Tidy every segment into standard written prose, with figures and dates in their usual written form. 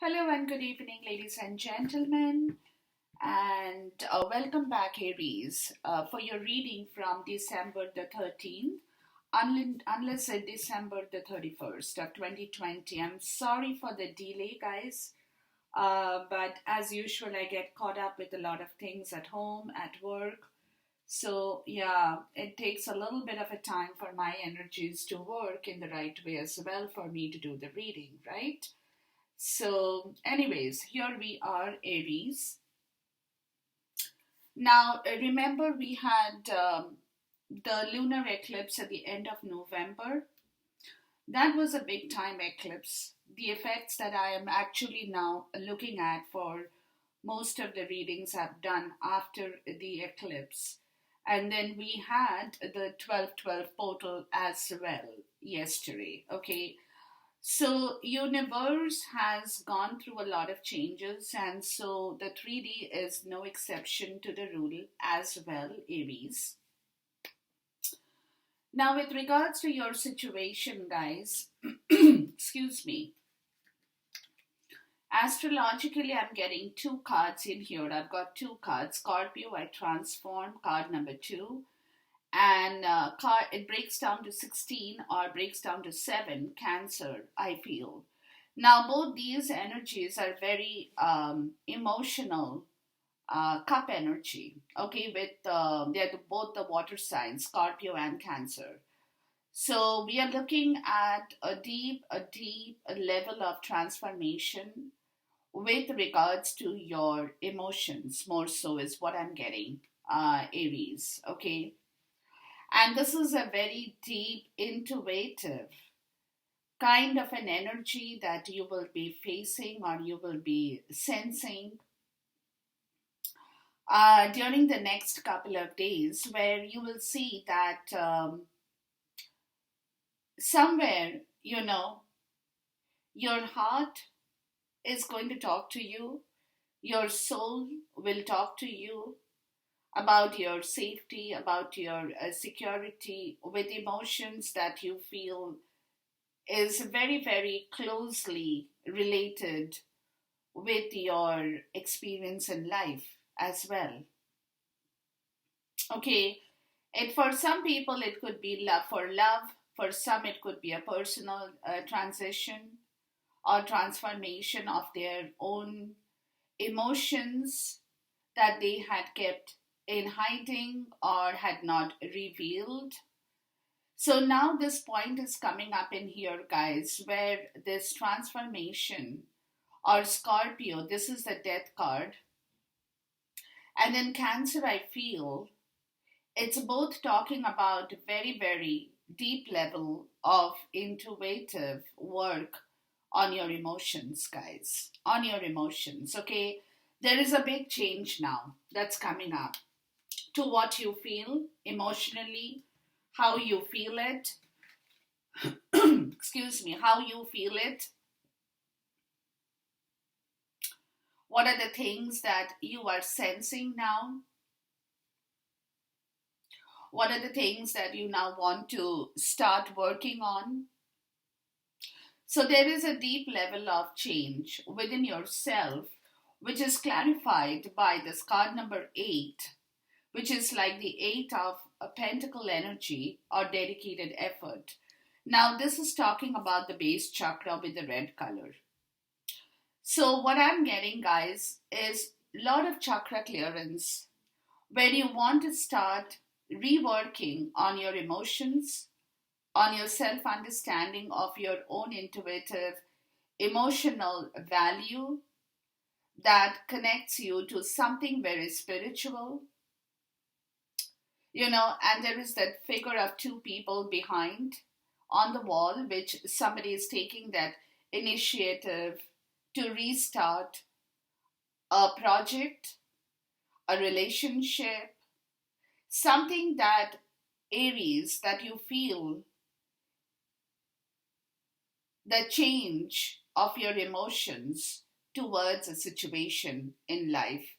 Hello and good evening, ladies and gentlemen, and welcome back, Aries, for your reading from December the 13th, unless it's December the 31st of 2020. I'm sorry for the delay, guys, but as usual, I get caught up with a lot of things at home, at work. So, yeah, it takes a little bit of a time for my energies to work in the right way as well for me to do the reading, right? So, anyways, here we are, Aries. Now, remember we had the lunar eclipse at the end of November. That was a big time eclipse. The effects that I am actually now looking at for most of the readings I've done after the eclipse. And then we had the 12/12 portal as well yesterday. Okay, so universe has gone through a lot of changes, and so the 3D is no exception to the rule as well, Aries. Now, with regards to your situation, guys, excuse me, astrologically, I'm getting two cards in here. I've got two cards. Scorpio, I transform, card number two, and it breaks down to 16 or breaks down to 7, Cancer, I feel. Now, both these energies are very emotional, cup energy, okay, with they're both the water signs, Scorpio and Cancer. So we are looking at a deep level of transformation with regards to your emotions, more so is what I'm getting, Aries, okay? And this is a very deep, intuitive kind of an energy that you will be facing or you will be sensing during the next couple of days, where you will see that somewhere, your heart is going to talk to you, your soul will talk to you about your safety, about your security, with emotions that you feel is very, very closely related with your experience in life as well. Okay, it for some people it could be love for love. For some it could be a personal transition or transformation of their own emotions that they had kept in hiding or had not revealed. So now this point is coming up in here, guys, where this transformation or Scorpio, this is the death card. And then Cancer, I feel it's both talking about very, very deep level of intuitive work on your emotions, guys, on your emotions, okay? There is a big change now that's coming up to what you feel emotionally, how you feel it, excuse me, how you feel it. What are the things that you are sensing now? What are the things that you now want to start working on? So there is a deep level of change within yourself, which is clarified by this card number 8, which is like the 8 of a pentacle energy or dedicated effort. Now, this is talking about the base chakra with the red color. So, what I'm getting, guys, is a lot of chakra clearance where you want to start reworking on your emotions, on your self understanding of your own intuitive emotional value that connects you to something very spiritual, and there is that figure of two people behind on the wall, which somebody is taking that initiative to restart a project, a relationship, something that Aries, that you feel the change of your emotions towards a situation in life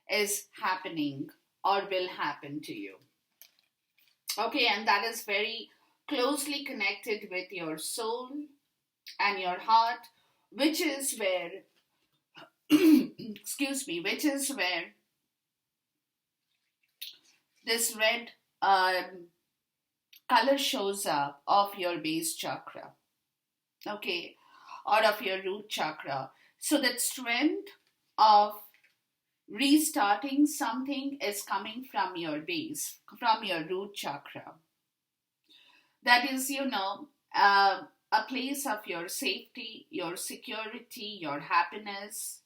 is happening or will happen to you. Okay, and that is very closely connected with your soul and your heart, which is where excuse me, which is where this red color shows up of your base chakra, okay, or of your root chakra. So that strength of restarting something is coming from your base, from your root chakra. That is, a place of your safety, your security, your happiness,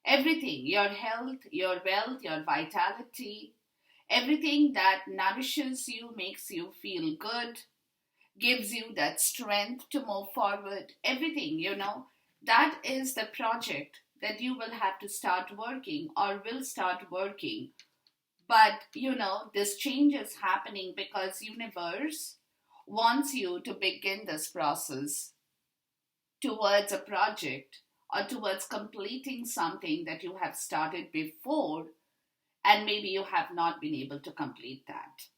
everything, your health, your wealth, your vitality, everything that nourishes you, makes you feel good, gives you that strength to move forward, everything, that is the project that you will have to start working or will start working. But this change is happening because universe wants you to begin this process towards a project or towards completing something that you have started before and maybe you have not been able to complete that.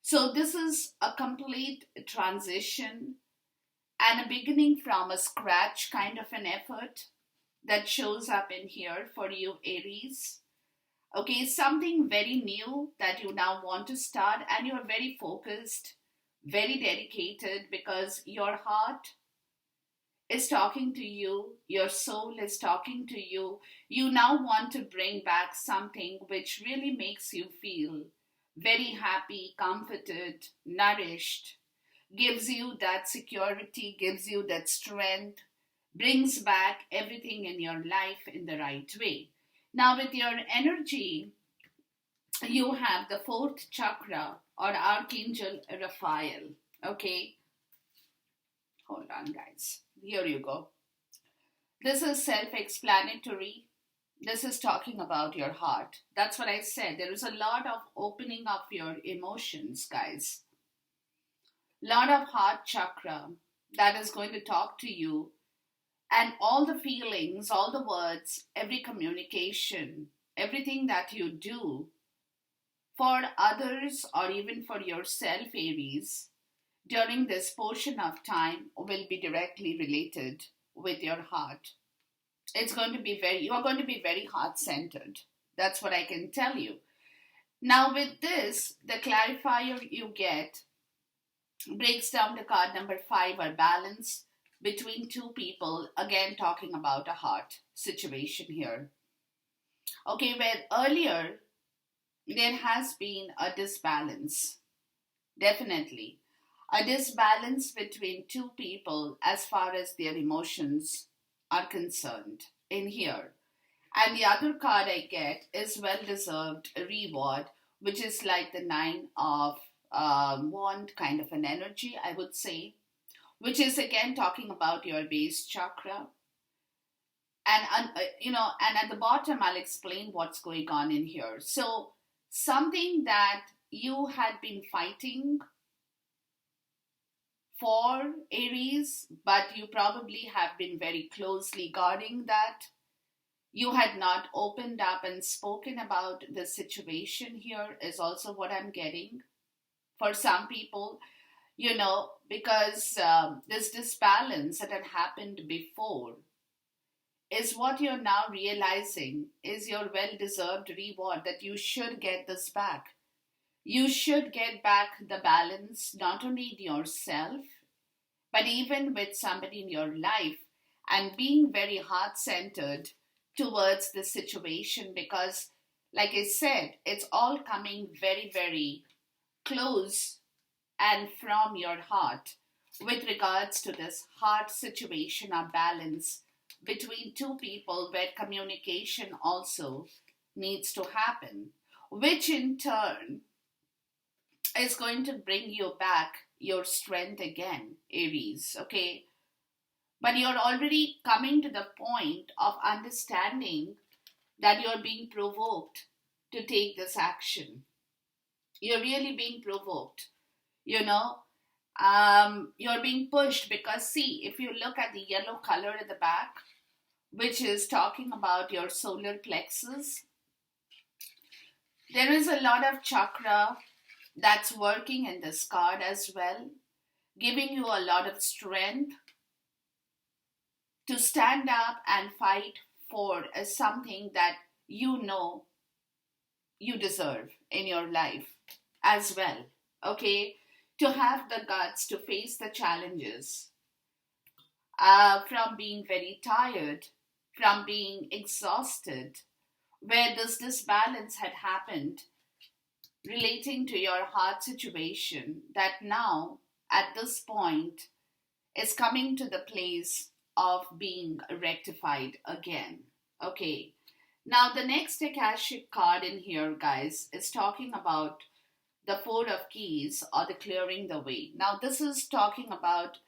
So this is a complete transition and a beginning from a scratch kind of an effort that shows up in here for you, Aries. Okay, something very new that you now want to start, and you're very focused, very dedicated, because your heart is talking to you, your soul is talking to you. You now want to bring back something which really makes you feel very happy, comforted, nourished, gives you that security, gives you that strength, brings back everything in your life in the right way. Now, with your energy, you have the fourth chakra or Archangel Raphael. Okay, hold on, guys. Here you go. This is self explanatory. This is talking about your heart. That's what I said. There is a lot of opening of your emotions, guys. Lot of heart chakra that is going to talk to you, and all the feelings, all the words, every communication, everything that you do for others or even for yourself, Aries, during this portion of time will be directly related with your heart. You are going to be very heart centered. That's what I can tell you. Now, with this, the clarifier you get breaks down to card number 5, or balance between two people, again talking about a heart situation here. Okay, where earlier there has been a disbalance, definitely. A disbalance between two people as far as their emotions are concerned in here. And the other card I get is well-deserved reward, which is like the 9 of wand kind of an energy, I would say, which is again talking about your base chakra. And at the bottom, I'll explain what's going on in here. So something that you had been fighting for, Aries, but you probably have been very closely guarding that. You had not opened up and spoken about the situation here, is also what I'm getting. For some people, because this disbalance that had happened before is what you're now realizing is your well-deserved reward, that you should get this back. You should get back the balance, not only in yourself, but even with somebody in your life, and being very heart-centered towards the situation, because, like I said, it's all coming very, very close and from your heart with regards to this heart situation or balance between two people, where communication also needs to happen, which in turn is going to bring you back your strength again, Aries, okay? But you're already coming to the point of understanding that you're being provoked to take this action. You're really being provoked, you're being pushed, because see, if you look at the yellow color at the back, which is talking about your solar plexus, there is a lot of chakra that's working in this card as well, giving you a lot of strength to stand up and fight for something that you know you deserve in your life as well. Okay, to have the guts to face the challenges, from being very tired, from being exhausted, where this disbalance had happened relating to your heart situation, that now at this point is coming to the place of being rectified again. Okay. Now, the next Akashic card in here, guys, is talking about the Four of Keys, or the clearing the way. Now, this is talking about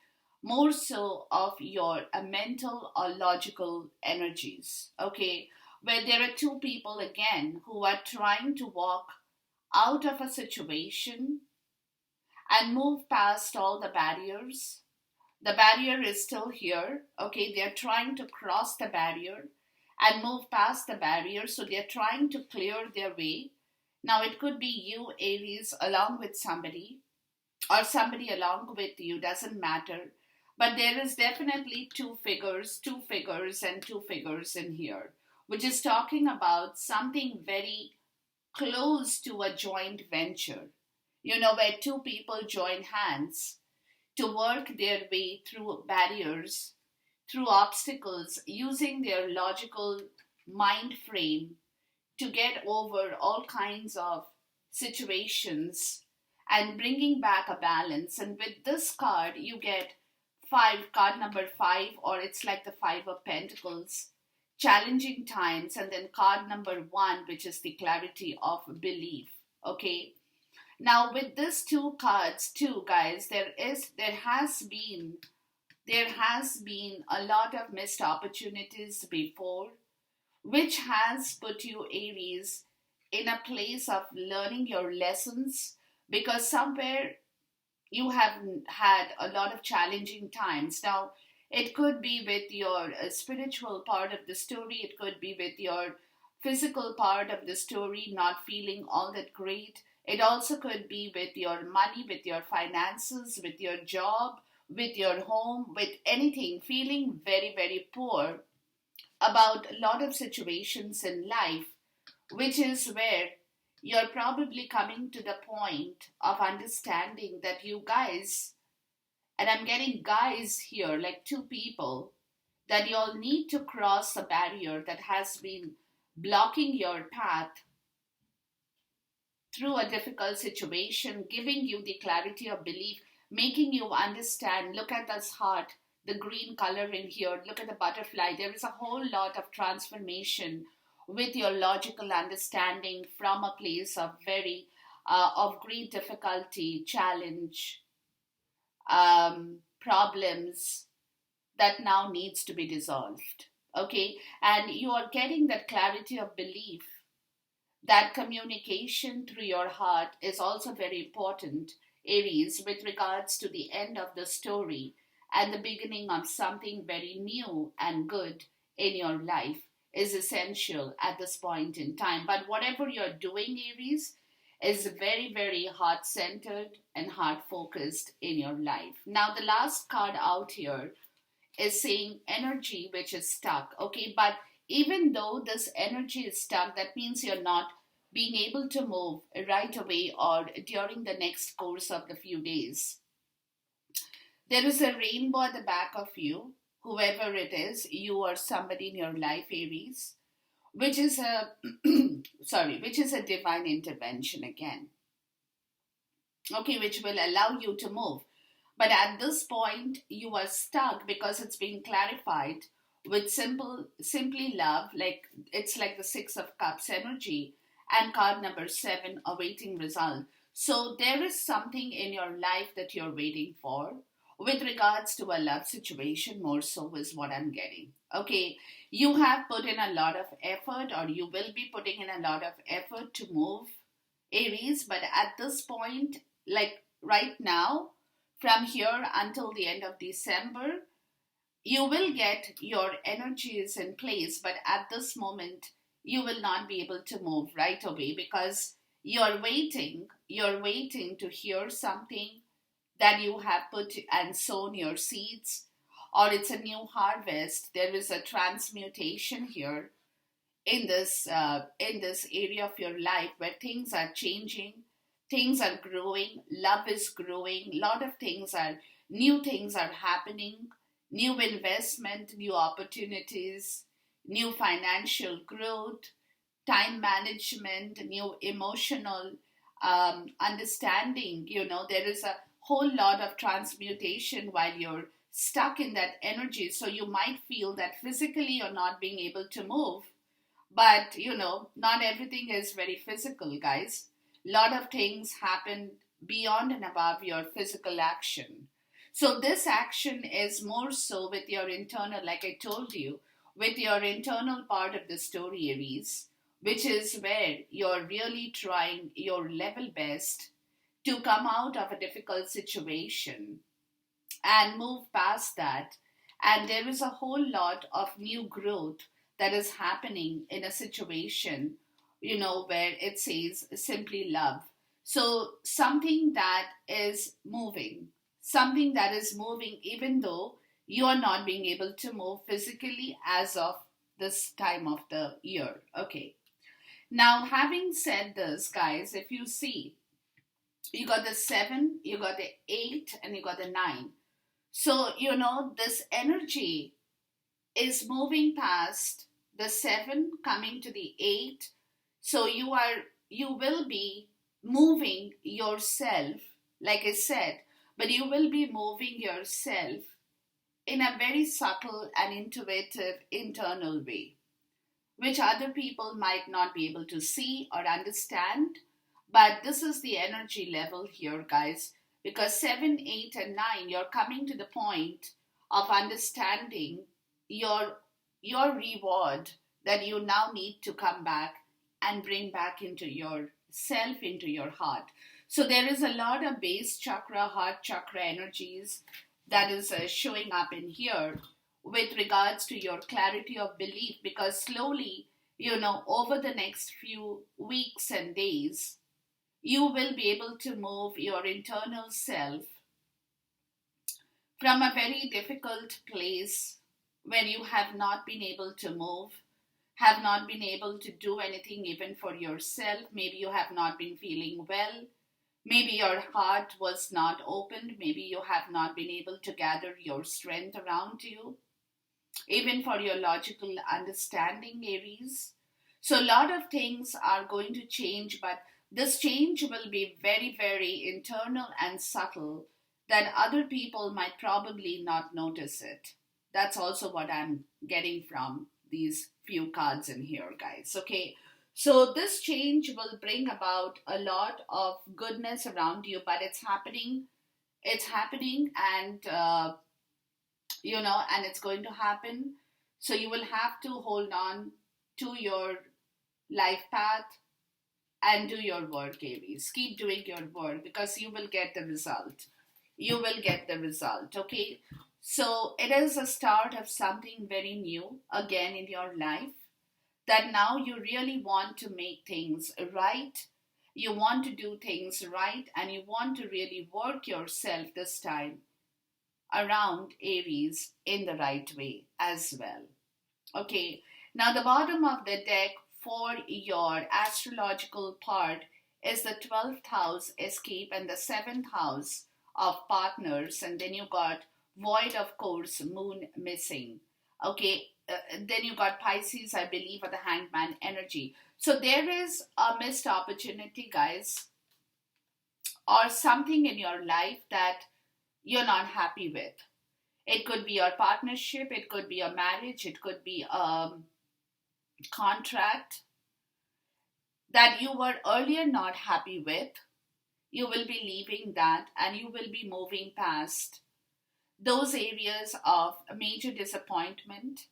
more so of your mental or logical energies. Okay. Where there are two people again who are trying to walk out of a situation and move past all the barriers. The barrier is still here. Okay, they're trying to cross the barrier and move past the barrier. So they're trying to clear their way. Now, it could be you, Aries, along with somebody, or somebody along with you, doesn't matter. But there is definitely two figures, and two figures in here, which is talking about something very close to a joint venture. You know, where two people join hands to work their way through barriers, through obstacles, using their logical mind frame to get over all kinds of situations and bringing back a balance. And with this card, you get card number 5, or it's like the 5 of Pentacles, challenging times, and then card number 1, which is the clarity of belief. Okay. Now, with these two cards too, guys, there has been a lot of missed opportunities before, which has put you, Aries, in a place of learning your lessons, because somewhere you have had a lot of challenging times. Now, it could be with your spiritual part of the story, it could be with your physical part of the story, not feeling all that great. It also could be with your money, with your finances, with your job, with your home, with anything, feeling very, very poor about a lot of situations in life, which is where you're probably coming to the point of understanding that you guys, and I'm getting guys here, like two people, that you all need to cross a barrier that has been blocking your path through a difficult situation, giving you the clarity of belief, making you understand. Look at this heart, the green color in here. Look at the butterfly. There is a whole lot of transformation with your logical understanding from a place of of great difficulty, challenge, problems that now needs to be dissolved. Okay, and you are getting that clarity of belief, that communication through your heart is also very important, Aries, with regards to the end of the story and the beginning of something very new and good in your life is essential at this point in time. But whatever you're doing, Aries, is very, very heart-centered and heart-focused in your life. Now, the last card out here is saying energy which is stuck. Okay, but even though this energy is stuck, that means you're not being able to move right away or during the next course of the few days. There is a rainbow at the back of you, whoever it is, you or somebody in your life, Aries, which is a which is a divine intervention again. Okay, which will allow you to move. But at this point, you are stuck because it's being clarified with simply love, like it's like the 6 of Cups energy, and card number 7, awaiting result. So there is something in your life that you're waiting for with regards to a love situation, more so is what I'm getting. Okay, you have put in a lot of effort, or you will be putting in a lot of effort to move, Aries, but at this point, like right now, from here until the end of December, you will get your energies in place, but at this moment, you will not be able to move right away because you're waiting to hear something that you have put and sown your seeds, or it's a new harvest. There is a transmutation here in this area of your life where things are changing, things are growing, love is growing, lot of new things are happening, new investment, new opportunities, new financial growth, time management, new emotional understanding. There is a whole lot of transmutation while you're stuck in that energy. So you might feel that physically you're not being able to move, but not everything is very physical, guys. A lot of things happen beyond and above your physical action. So this action is more so with your internal, like I told you, with your internal part of the story, Aries, which is where you're really trying your level best to come out of a difficult situation and move past that. And there is a whole lot of new growth that is happening in a situation, where it says simply love. So something that is moving, even though you are not being able to move physically as of this time of the year. Okay. Now, having said this, guys, if you see, you got the 7, you got the 8, and you got the 9. So, this energy is moving past the 7, coming to the 8. So you will be moving yourself, like I said, but you will be moving yourself in a very subtle and intuitive internal way, which other people might not be able to see or understand. But this is the energy level here, guys, because 7, 8, and 9, you're coming to the point of understanding your reward that you now need to come back and bring back into yourself, into your heart. So there is a lot of base chakra, heart chakra energies that is showing up in here with regards to your clarity of belief, because slowly, over the next few weeks and days, you will be able to move your internal self from a very difficult place when you have not been able to move, have not been able to do anything even for yourself. Maybe you have not been feeling well. Maybe your heart was not opened. Maybe you have not been able to gather your strength around you, even for your logical understanding, Aries. So a lot of things are going to change, but this change will be very, very internal and subtle that other people might probably not notice it. That's also what I'm getting from these few cards in here, guys. Okay. So this change will bring about a lot of goodness around you, but it's happening. It's happening, and and it's going to happen. So you will have to hold on to your life path and do your work, Aries. Keep doing your work because you will get the result. You will get the result, okay? So it is a start of something very new again in your life, that now you really want to make things right. You want to do things right, and you want to really work yourself this time around, Aries, in the right way as well. Okay, now the bottom of the deck for your astrological part is the 12th house, escape, and the 7th house of partners, and then you got void, of course, moon missing. Okay, then you got Pisces, I believe, or the hangman energy. So there is a missed opportunity, guys, or something in your life that you're not happy with. It could be your partnership, it could be a marriage, it could be a contract that you were earlier not happy with. You will be leaving that and you will be moving past those areas of major disappointment.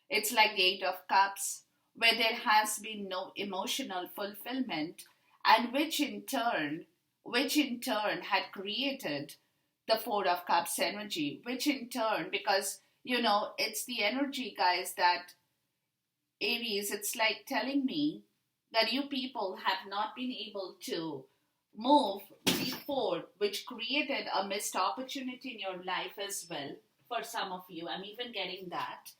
It's like the Eight of Cups, where there has been no emotional fulfillment, and which in turn had created the Four of Cups energy, which in turn, because it's the energy, guys, that Aries, it's like telling me that you people have not been able to move before, which created a missed opportunity in your life as well for some of you. I'm even getting that.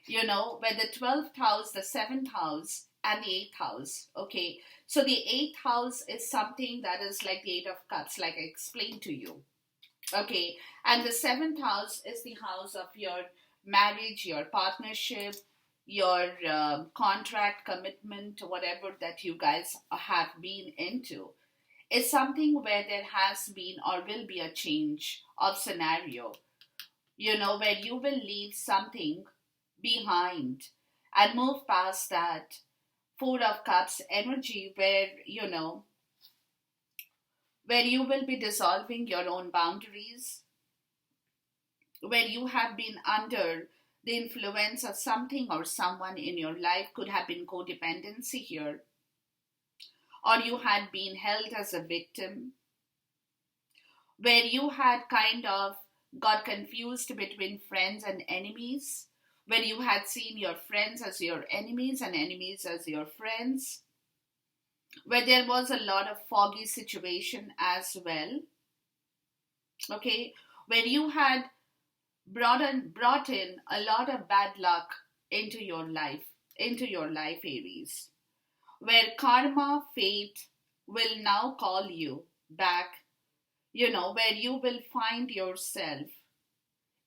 You know, where the 12th house, the 7th house, and the 8th house. Okay, so the 8th house is something that is like the 8 of Cups, like I explained to you. Okay, and the 7th house is the house of your marriage, your partnership, your contract, commitment, whatever that you guys have been into. It's something where there has been or will be a change of scenario, you know, where you will leave something behind and move past that. Four of Cups energy, where, you know, where you will be dissolving your own boundaries, where you have been under the influence of something or someone in your life. Could have been codependency here, or you had been held as a victim, where you had kind of got confused between friends and enemies, where you had seen your friends as your enemies and enemies as your friends, where there was a lot of foggy situation as well. Okay, where you had brought in a lot of bad luck into your life, Aries, where karma, fate will now call you back, you know, where you will find yourself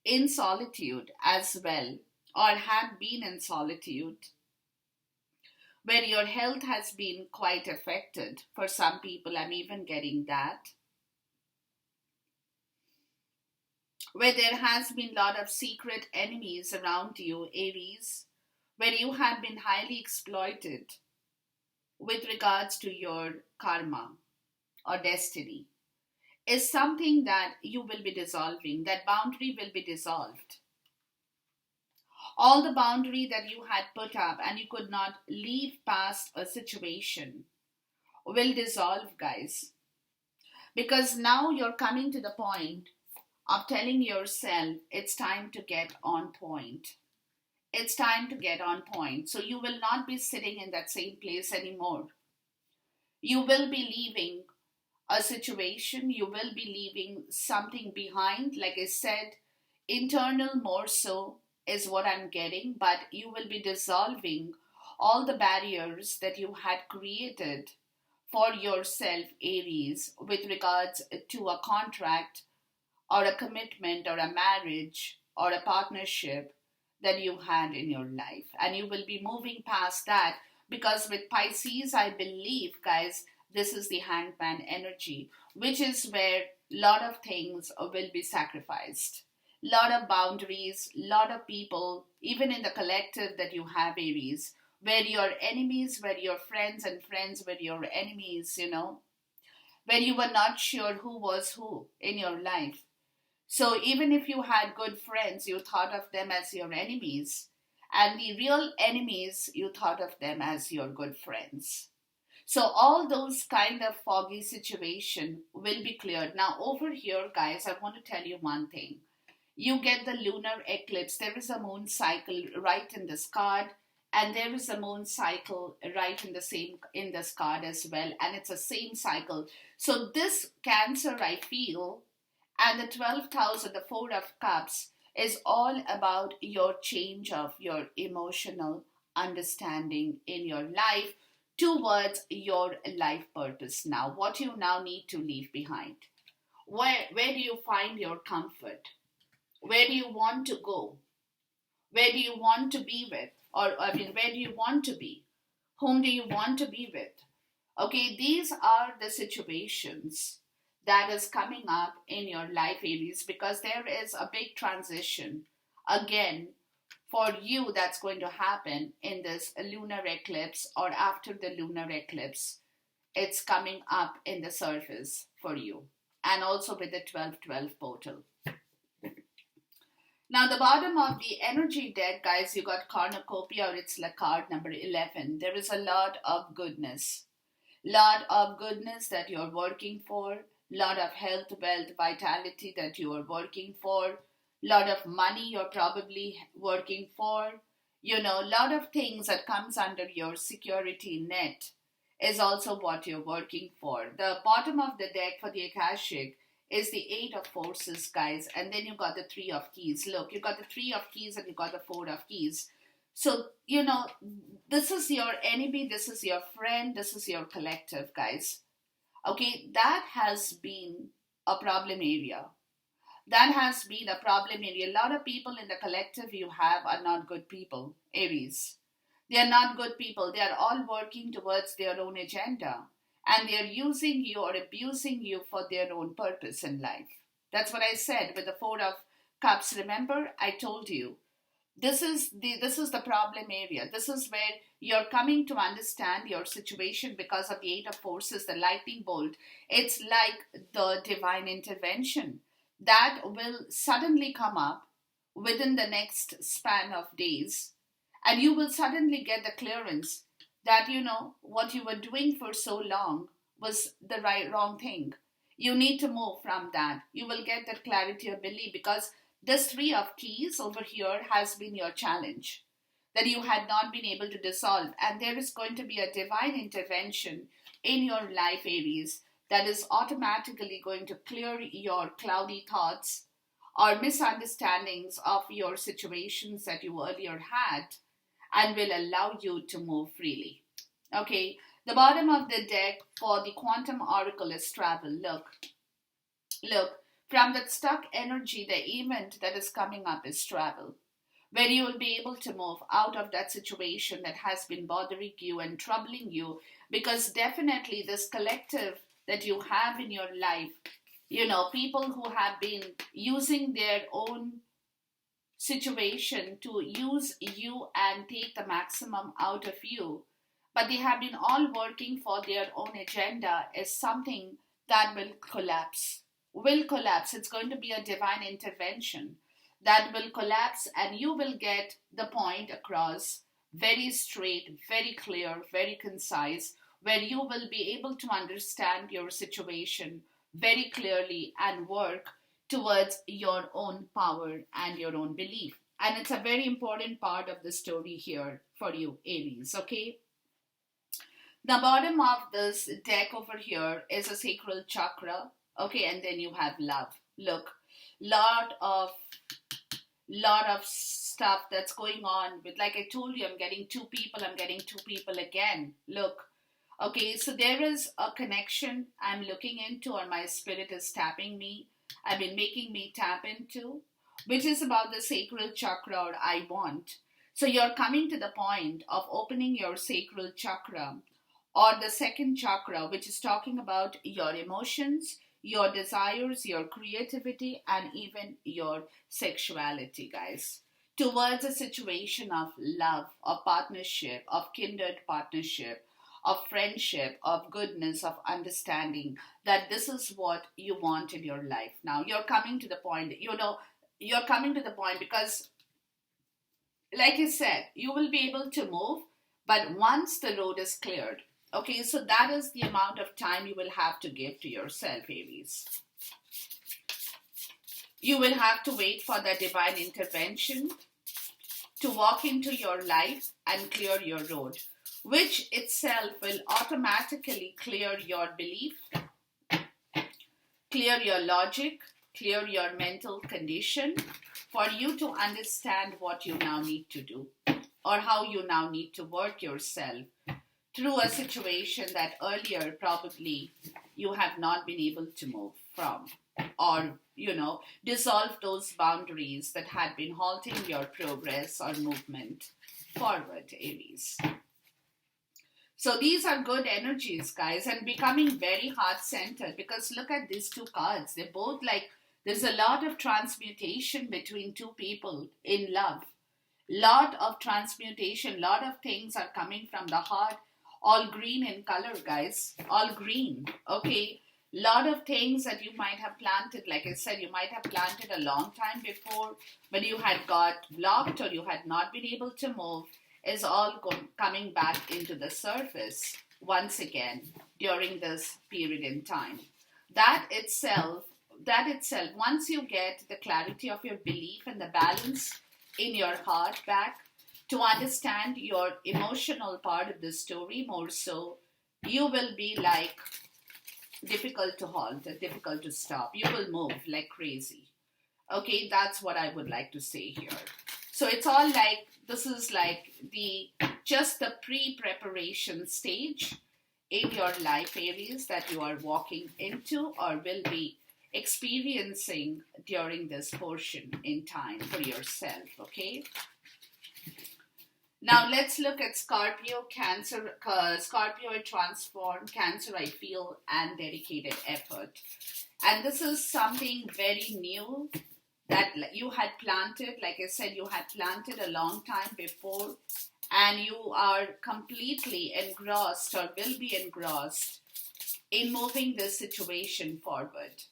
in solitude as well, or have been in solitude, where your health has been quite affected for some people. I'm even getting that. Where there has been a lot of secret enemies around you, Aries, where you have been highly exploited with regards to your karma or destiny, is something that you will be dissolving. That boundary will be dissolved. All the boundary that you had put up and you could not leave past a situation will dissolve, guys. Because now you're coming to the point of telling yourself it's time to get on point. It's time to get on point. So you will not be sitting in that same place anymore. You will be leaving a situation, you will be leaving something behind. Like I said, internal more so is what I'm getting, but you will be dissolving all the barriers that you had created for yourself, Aries, with regards to a contract or a commitment or a marriage or a partnership that you had in your life. And you will be moving past that, because with Pisces, I believe, guys, this is the hangman energy, which is where a lot of things will be sacrificed. Lot of boundaries, lot of people, even in the collective that you have, Aries, where your enemies were your friends and friends were your enemies, you know, where you were not sure who was who in your life. So even if you had good friends, you thought of them as your enemies, and the real enemies, you thought of them as your good friends. So all those kind of foggy situation will be cleared. Now over here, guys, I want to tell you one thing. You get the lunar eclipse. There is a moon cycle right in this card, and there is a moon cycle right in this card as well, and it's the same cycle. So this Cancer, I feel, and the 12th house of the Four of Cups is all about your change of your emotional understanding in your life towards your life purpose now. What you now need to leave behind. Where do you find your comfort? Where do you want to go? Where do you want to be with? Or, I mean, where do you want to be? Whom do you want to be with? Okay, these are the situations that is coming up in your life, Aries, because there is a big transition again for you that's going to happen in this lunar eclipse or after the lunar eclipse. It's coming up in the surface for you, and also with the 12-12 portal. Now, the bottom of the energy deck, guys, you got cornucopia, or it's like card number 11. There is a lot of goodness. Lot of goodness that you're working for. Lot of health, wealth, vitality that you are working for. Lot of money you're probably working for. You know, lot of things that comes under your security net is also what you're working for. The bottom of the deck for the Akashic is the Eight of Forces, guys. And then you got the Three of Keys. Look, you got the Three of Keys and you got the Four of Keys. So, this is your enemy, this is your friend, this is your collective, guys. Okay, that has been a problem area. That has been a problem area. A lot of people in the collective you have are not good people, Aries. They are not good people. They are all working towards their own agenda. And they are using you or abusing you for their own purpose in life. That's what I said with the Four of Cups. Remember, I told you. This is the problem area. This is where you're coming to understand your situation because of the Eight of Forces, the lightning bolt. It's like the divine intervention that will suddenly come up within the next span of days, and you will suddenly get the clearance that what you were doing for so long was the wrong thing. You need to move from that. You will get that clarity of belief because this Three of Keys over here has been your challenge that you had not been able to dissolve. And there is going to be a divine intervention in your life, Aries, that is automatically going to clear your cloudy thoughts or misunderstandings of your situations that you earlier had and will allow you to move freely. Okay, the bottom of the deck for the Quantum Oracle is travel. Look, from that stuck energy, the event that is coming up is travel, where you will be able to move out of that situation that has been bothering you and troubling you, because definitely this collective that you have in your life, people who have been using their own situation to use you and take the maximum out of you, but they have been all working for their own agenda, is something that will collapse. It's going to be a divine intervention that will collapse, and you will get the point across very straight, very clear, very concise, where you will be able to understand your situation very clearly and work towards your own power and your own belief. And it's a very important part of the story here for you, Aries, okay? The bottom of this deck over here is a Sacral Chakra. Okay, and then you have love. Look, lot of stuff that's going on with, like I told you, I'm getting two people again. Look, okay, so there is a connection I'm looking into, or my spirit is tapping me. I mean, making me tap into, which is about the Sacral Chakra, or I want. So you're coming to the point of opening your Sacral Chakra, or the second chakra, which is talking about your emotions, your desires, your creativity, and even your sexuality, guys, towards a situation of love, of partnership, of kindred partnership, of friendship, of goodness, of understanding, that this is what you want in your life. Now, you're coming to the point, because, like I said, you will be able to move, but once the road is cleared, okay, so that is the amount of time you will have to give to yourself, Aries. You will have to wait for the divine intervention to walk into your life and clear your road, which itself will automatically clear your belief, clear your logic, clear your mental condition, for you to understand what you now need to do, or how you now need to work yourself through a situation that earlier probably you have not been able to move from, or dissolve those boundaries that had been halting your progress or movement forward, Aries. So these are good energies, guys, and becoming very heart-centered, because look at these two cards. They're both like, there's a lot of transmutation between two people in love. Lot of transmutation, lot of things are coming from the heart. All green in color, guys. All green. Okay. Lot of things that you might have planted. Like I said, you might have planted a long time before, but you had got blocked or you had not been able to move, is all coming back into the surface once again during this period in time. That itself, once you get the clarity of your belief and the balance in your heart back, to understand your emotional part of the story more so, you will be like difficult to halt, difficult to stop. You will move like crazy. Okay, that's what I would like to say here. So it's all like, this is like just the pre-preparation stage in your life, Aries, that you are walking into or will be experiencing during this portion in time for yourself, okay? Now let's look at Scorpio, Cancer. Scorpio, transform, Cancer, I feel, and dedicated effort. And this is something very new that you had planted. Like I said, you had planted a long time before, and you are completely engrossed or will be engrossed in moving this situation forward.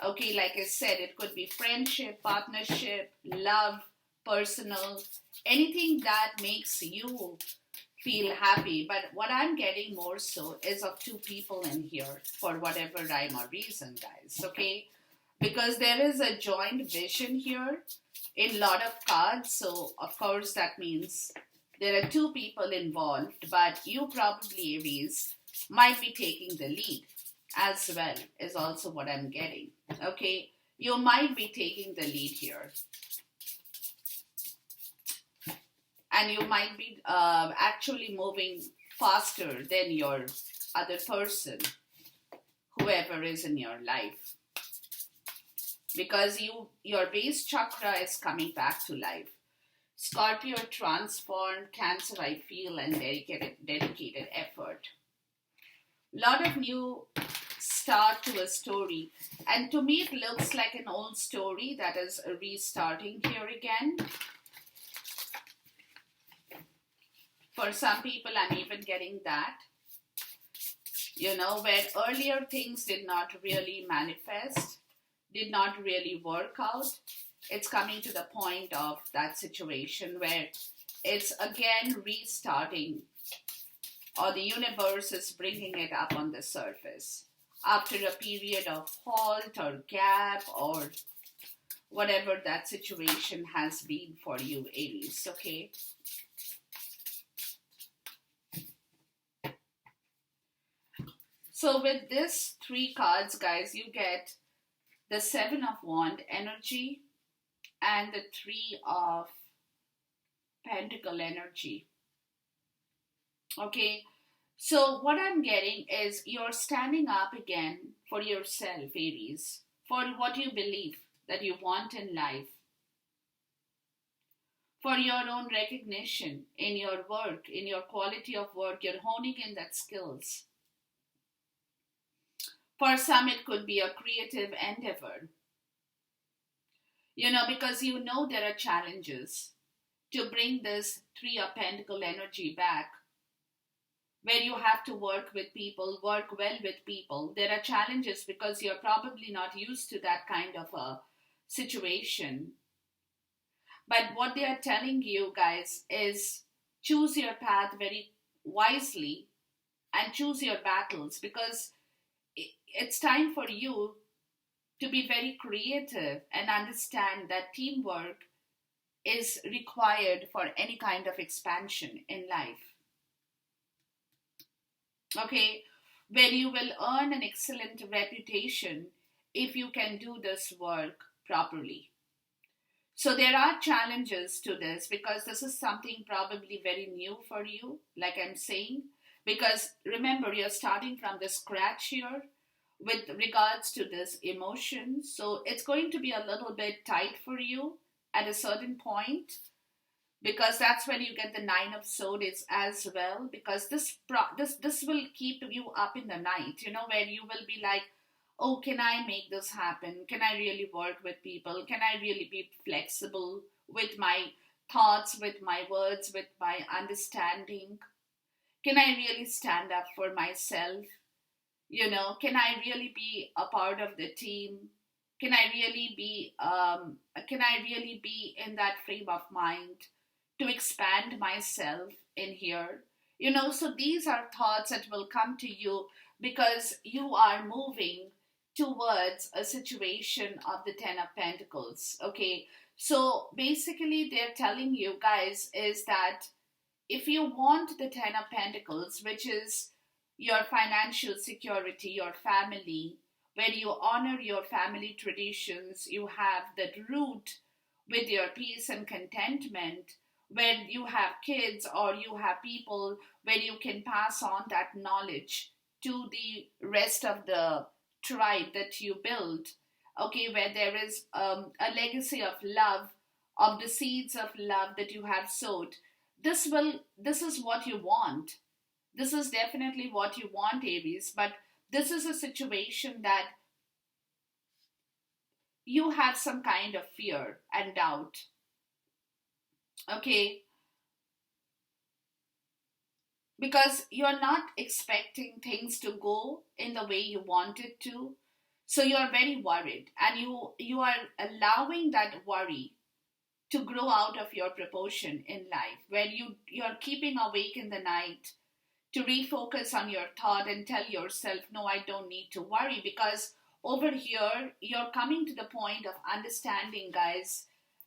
Okay, like I said, it could be friendship, partnership, love, personal, anything that makes you feel happy. But what I'm getting more so is of two people in here for whatever rhyme or reason, guys, okay? Because there is a joint vision here in a lot of cards. So, of course, that means there are two people involved, but you probably, Aries, might be taking the lead as well, is also what I'm getting. Okay, you might be taking the lead here. And you might be actually moving faster than your other person, whoever is in your life. Because your base chakra is coming back to life. Scorpio, transformed, Cancer, I feel, and dedicated effort. Lot of new start to a story. And to me, it looks like an old story that is restarting here again. For some people, I'm even getting that. You know, where earlier things did not really manifest, did not really work out. It's coming to the point of that situation where it's again restarting, or the universe is bringing it up on the surface after a period of halt or gap or whatever that situation has been for you, Aries, okay? So with this three cards, guys, you get the Seven of Wands energy and the Three of Pentacle energy. Okay, so what I'm getting is you're standing up again for yourself, Aries, for what you believe that you want in life, for your own recognition in your work, in your quality of work. You're honing in that skills. For some, it could be a creative endeavor. You know, because you know there are challenges to bring this Three of Pentacle energy back, where you have to work with people, work well with people. There are challenges because you're probably not used to that kind of a situation. But what they are telling you, guys, is choose your path very wisely and choose your battles, because it's time for you to be very creative and understand that teamwork is required for any kind of expansion in life. Okay, where you will earn an excellent reputation if you can do this work properly. So there are challenges to this because this is something probably very new for you, like I'm saying, because remember, you're starting from the scratch here with regards to this emotion. So it's going to be a little bit tight for you at a certain point, because that's when you get the Nine of Swords as well, because this will keep you up in the night, you know, where you will be like, oh, can I make this happen? Can I really work with people? Can I really be flexible with my thoughts, with my words, with my understanding? Can I really stand up for myself? You know, can I really be a part of the team? Can I really be in that frame of mind to expand myself in here? You know, so these are thoughts that will come to you because you are moving towards a situation of the Ten of Pentacles. Okay, so basically they're telling you, guys, is that if you want the Ten of Pentacles, which is your financial security, your family, where you honor your family traditions, you have that root with your peace and contentment, where you have kids or you have people where you can pass on that knowledge to the rest of the tribe that you build. Okay, where there is a legacy of love, of the seeds of love that you have sowed. This is what you want. This is definitely what you want, Aries, but this is a situation that you have some kind of fear and doubt. Okay, because you're not expecting things to go in the way you want it to, so you're very worried, and you are allowing that worry to grow out of your proportion in life, where you're keeping awake in the night to refocus on your thought and tell yourself, no, I don't need to worry, because over here you're coming to the point of understanding, guys,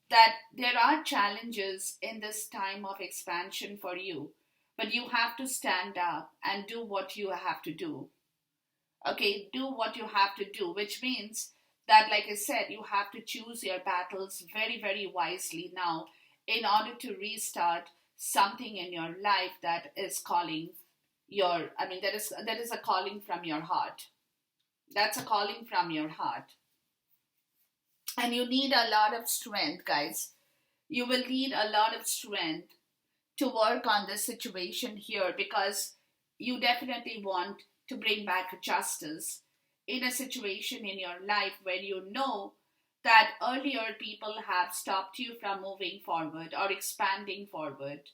that there are challenges in this time of expansion for you, but you have to stand up and do what you have to do. Okay, do what you have to do, which means that, like I said, you have to choose your battles very, very wisely now in order to restart something in your life that is calling that is a calling from your heart. That's a calling from your heart. And you need a lot of strength, guys. You will need a lot of strength to work on this situation here, because you definitely want to bring back justice in a situation in your life where you know that earlier people have stopped you from moving forward or expanding forward,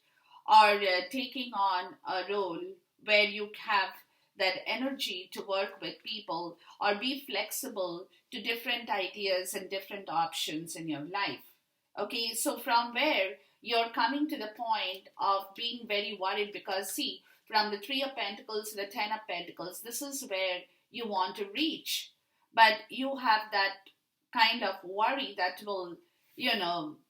or taking on a role where you have that energy to work with people or be flexible to different ideas and different options in your life. Okay, so from where you're coming to the point of being very worried, because see, from the Three of Pentacles to the Ten of Pentacles, this is where you want to reach. But you have that kind of worry that will,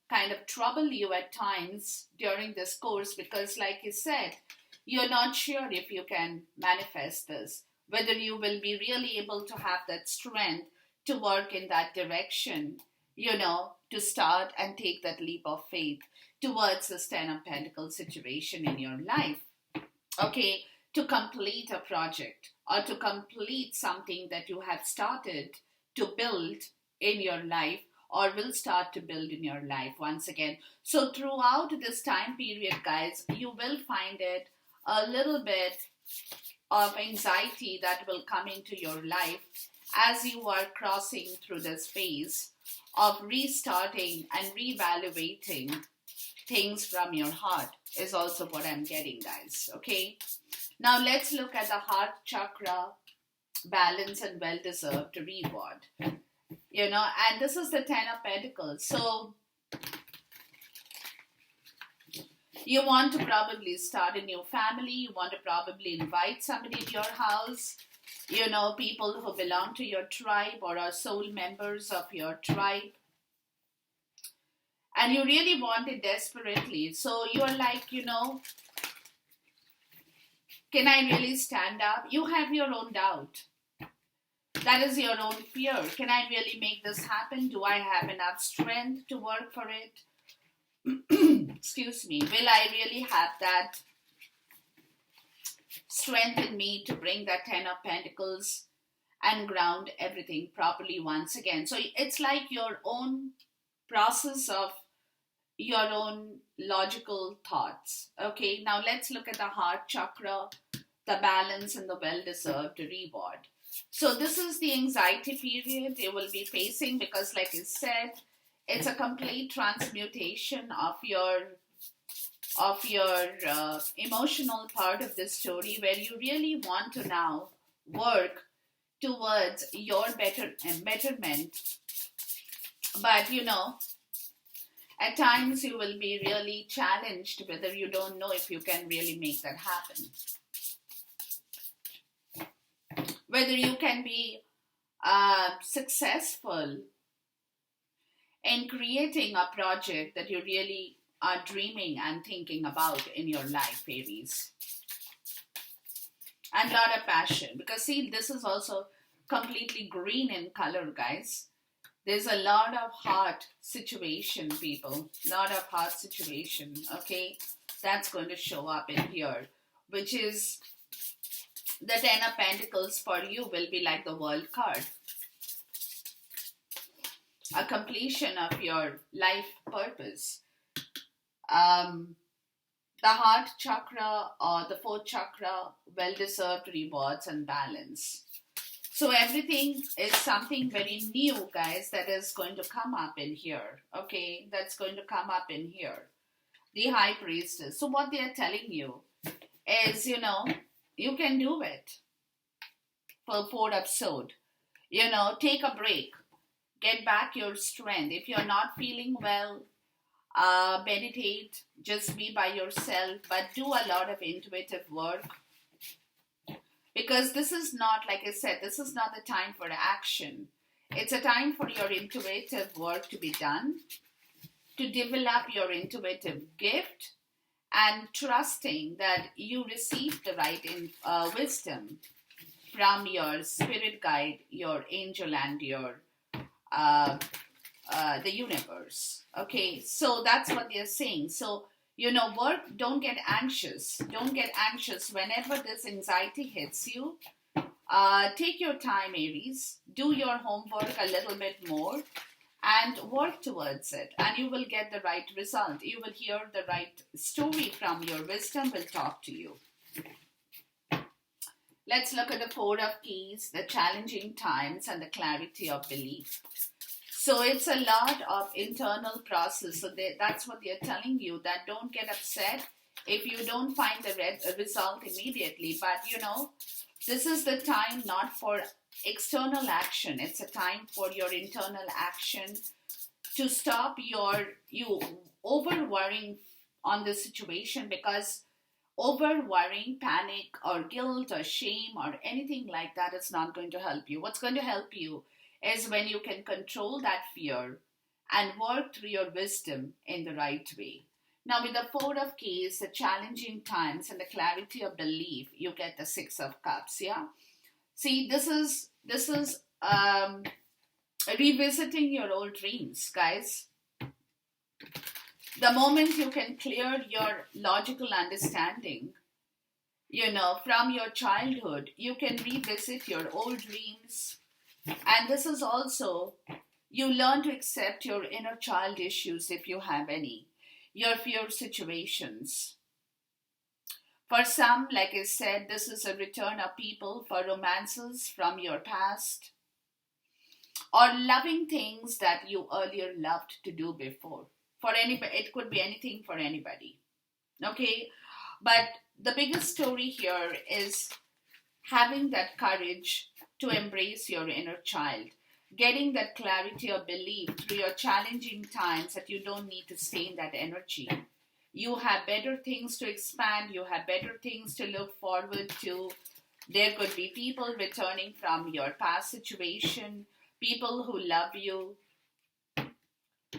kind of trouble you at times during this course, because, like you said, you're not sure if you can manifest this, whether you will be really able to have that strength to work in that direction, to start and take that leap of faith towards this Ten of Pentacles situation in your life. Okay, to complete a project or to complete something that you have started to build in your life, or will start to build in your life once again. So throughout this time period, guys, you will find it a little bit of anxiety that will come into your life as you are crossing through this phase of restarting and reevaluating things from your heart, is also what I'm getting, guys. Okay, now let's look at the heart chakra, balance and well-deserved reward. And this is the Ten of Pentacles. So you want to probably start a new family. You want to probably invite somebody to your house. People who belong to your tribe or are soul members of your tribe. And you really want it desperately. So you're like, can I really stand up? You have your own doubt. That is your own fear. Can I really make this happen? Do I have enough strength to work for it? Excuse me. Will I really have that strength in me to bring that Ten of Pentacles and ground everything properly once again? So it's like your own process of your own logical thoughts. Okay, now let's look at the heart chakra, the balance and the well-deserved reward. So this is the anxiety period you will be facing, because, like I said, it's a complete transmutation of your emotional part of this story, where you really want to now work towards your betterment. But at times you will be really challenged, whether you don't know if you can really make that happen. Whether you can be successful in creating a project that you really are dreaming and thinking about in your life, Aries. and lot of passion. Because see, this is also completely green in color, guys. There's a lot of heart situation, people. Lot of heart situation, okay? That's going to show up in here, which is the Ten of Pentacles for you will be like the World card. A completion of your life purpose. The heart chakra or the fourth chakra, well-deserved rewards and balance. So everything is something very new, guys, that is going to come up in here. Okay, that's going to come up in here. The High Priestess. So what they are telling you is, you know, you can do it. For fourth episode, you know, take a break. Get back your strength. If you're not feeling well, meditate. Just be by yourself. But do a lot of intuitive work. Because this is not, like I said, this is not the time for action. It's a time for your intuitive work to be done, to develop your intuitive gift, and trusting that you receive the right wisdom from your spirit guide, your angel, and your the universe. Okay, so that's what they're saying. So, you know, work, don't get anxious. Don't get anxious whenever this anxiety hits you. Take your time, Aries. Do your homework a little bit more and work towards it. And you will get the right result. You will hear the right story from your wisdom will talk to you. Let's look at the Four of Keys, the challenging times, and the clarity of belief. So it's a lot of internal process. So that's what they're telling you, that don't get upset if you don't find the result immediately. But, you know, this is the time not for external action. It's a time for your internal action to stop you over worrying on the situation, because over worrying, panic, or guilt, or shame, or anything like that is not going to help you. What's going to help you is when you can control that fear and work through your wisdom in the right way. Now, with the Four of Keys, the challenging times, and the clarity of belief, you get the Six of Cups. Yeah. See, this is revisiting your old dreams, guys. The moment you can clear your logical understanding, you know, from your childhood, you can revisit your old dreams. And this is also, you learn to accept your inner child issues if you have any, your fear situations. For some, like I said, this is a return of people for romances from your past, or loving things that you earlier loved to do before. For anybody, it could be anything for anybody. Okay, but the biggest story here is having that courage to embrace your inner child, getting that clarity of belief through your challenging times, that you don't need to stay in that energy. You have better things to expand, you have better things to look forward to. There could be people returning from your past situation, people who love you,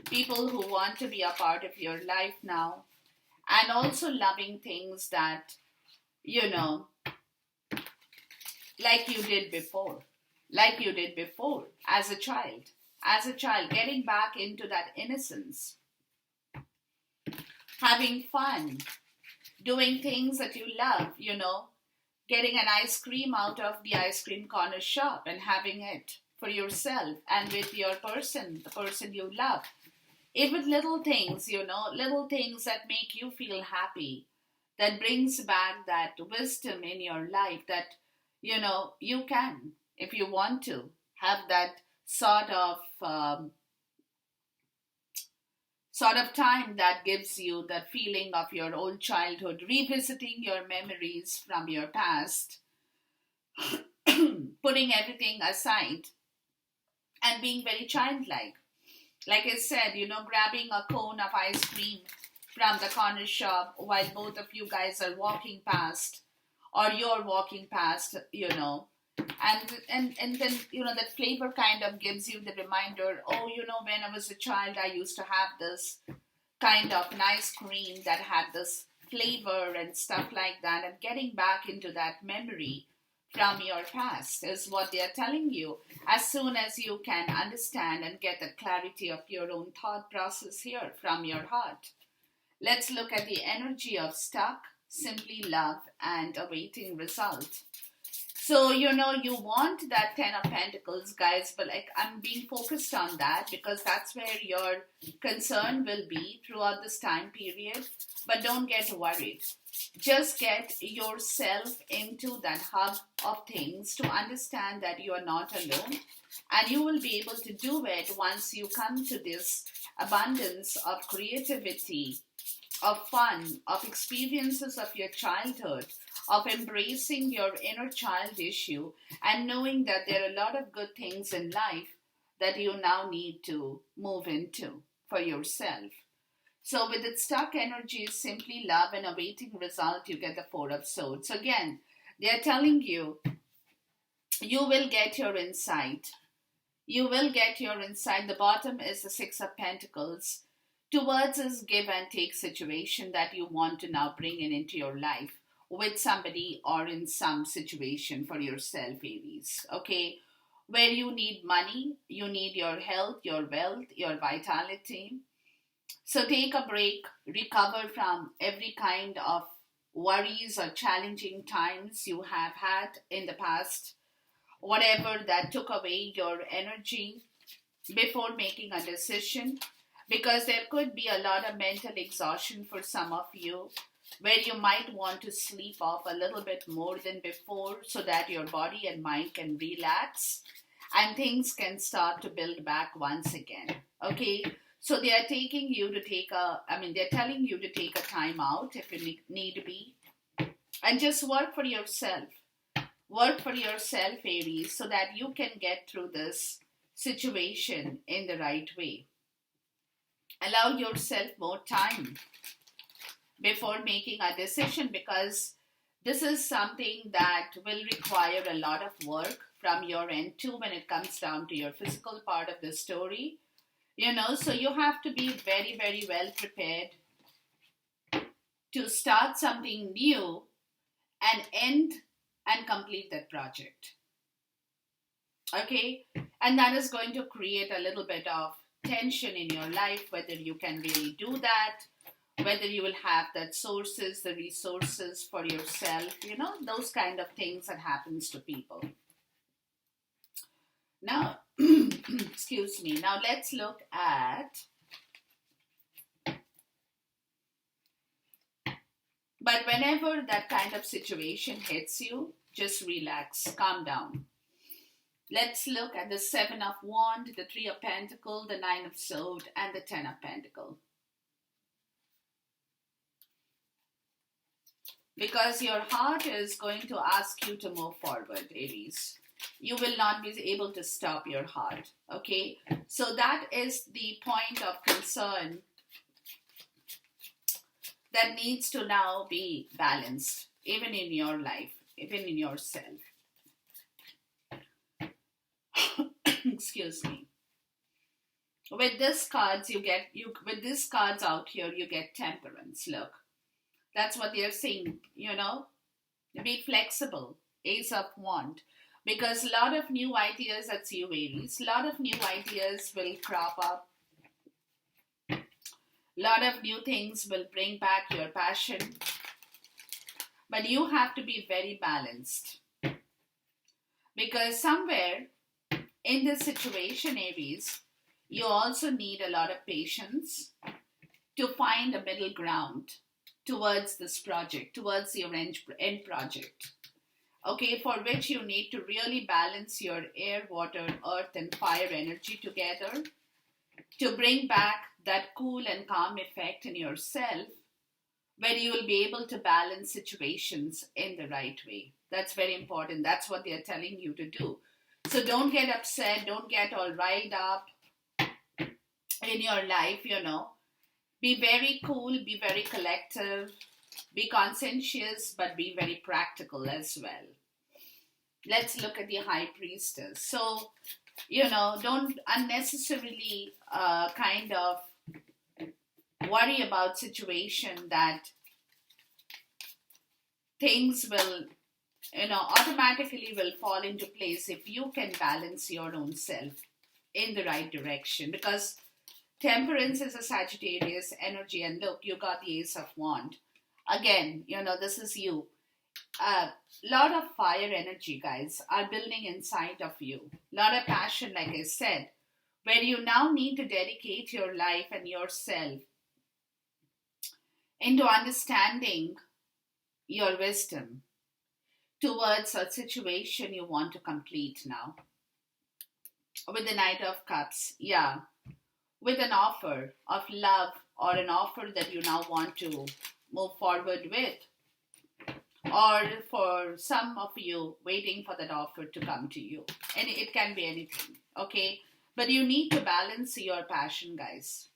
people who want to be a part of your life now, and also loving things that, you know, like you did before as a child, getting back into that innocence, having fun, doing things that you love, you know, getting an ice cream out of the ice cream corner shop and having it for yourself and with your person, the person you love. Even little things, you know, little things that make you feel happy, that brings back that wisdom in your life, that, you know, you can, if you want to, have that sort of time that gives you the feeling of your old childhood, revisiting your memories from your past, putting everything aside and being very childlike. Like I said, you know, grabbing a cone of ice cream from the corner shop while both of you guys are walking past, or you're walking past, you know, and then, you know, that flavor kind of gives you the reminder, oh, you know, when I was a child, I used to have this kind of an ice cream that had this flavor and stuff like that, and getting back into that memory from your past is what they are telling you. As soon as you can understand and get the clarity of your own thought process here from your heart. Let's look at the energy of stuck, simply love, and awaiting result. So, you want that Ten of Pentacles, guys, but like I'm being focused on that because that's where your concern will be throughout this time period. But don't get worried. Just get yourself into that hub of things to understand that you are not alone. And you will be able to do it once you come to this abundance of creativity, of fun, of experiences of your childhood, of embracing your inner child issue and knowing that there are a lot of good things in life that you now need to move into for yourself. So with its stuck energy, simply love and awaiting result, you get the Four of Swords. So again, they are telling you, you will get your insight. You will get your insight. The bottom is the Six of Pentacles towards this give and take situation that you want to now bring into your life with somebody or in some situation for yourself, Aries. Okay? Where you need money, you need your health, your wealth, your vitality. So take a break, recover from every kind of worries or challenging times you have had in the past, whatever that took away your energy before making a decision, because there could be a lot of mental exhaustion for some of you, where you might want to sleep off a little bit more than before so that your body and mind can relax and things can start to build back once again. Okay? So they are taking you to they're telling you to take a time out if you need to be. And just work for yourself. Work for yourself, Aries, so that you can get through this situation in the right way. Allow yourself more time before making a decision, because this is something that will require a lot of work from your end too when it comes down to your physical part of the story. So you have to be very, very well prepared to start something new and end and complete that project. Okay? And that is going to create a little bit of tension in your life, whether you can really do that, whether you will have that sources, the resources for yourself, those kind of things that happens to people. Now, excuse me. Now let's look at, but whenever that kind of situation hits you, just relax, calm down. Let's look at the Seven of Wands, the Three of Pentacles, the Nine of Swords, and the Ten of Pentacles. Because your heart is going to ask you to move forward, Aries. You will not be able to stop your heart, okay? So that is the point of concern that needs to now be balanced, even in your life, even in yourself. Excuse me. With these cards, with these cards out here, you get temperance. Look, that's what they're saying. Be flexible. Ace of Wands. Because a lot of new ideas, that's you, Aries. A lot of new ideas will crop up. A lot of new things will bring back your passion. But you have to be very balanced. Because somewhere in this situation, Aries, you also need a lot of patience to find a middle ground towards this project, towards your end project. Okay, for which you need to really balance your air, water, earth, and fire energy together to bring back that cool and calm effect in yourself, where you will be able to balance situations in the right way. That's very important. That's what they're telling you to do. So don't get upset. Don't get all riled up in your life, Be very cool. Be very collective. Be conscientious, but be very practical as well. Let's look at the High Priestess. So, don't unnecessarily kind of worry about situation that things will, automatically will fall into place if you can balance your own self in the right direction. Because Temperance is a Sagittarius energy, and look, you got the Ace of Wand. Again, this is you. A lot of fire energy, guys, are building inside of you. Lot of passion, like I said, where you now need to dedicate your life and yourself into understanding your wisdom towards a situation you want to complete now. With the Knight of Cups, yeah, with an offer of love or an offer that you now want to move forward with, or for some of you waiting for that offer to come to you. And it can be anything, okay? But you need to balance your passion, guys,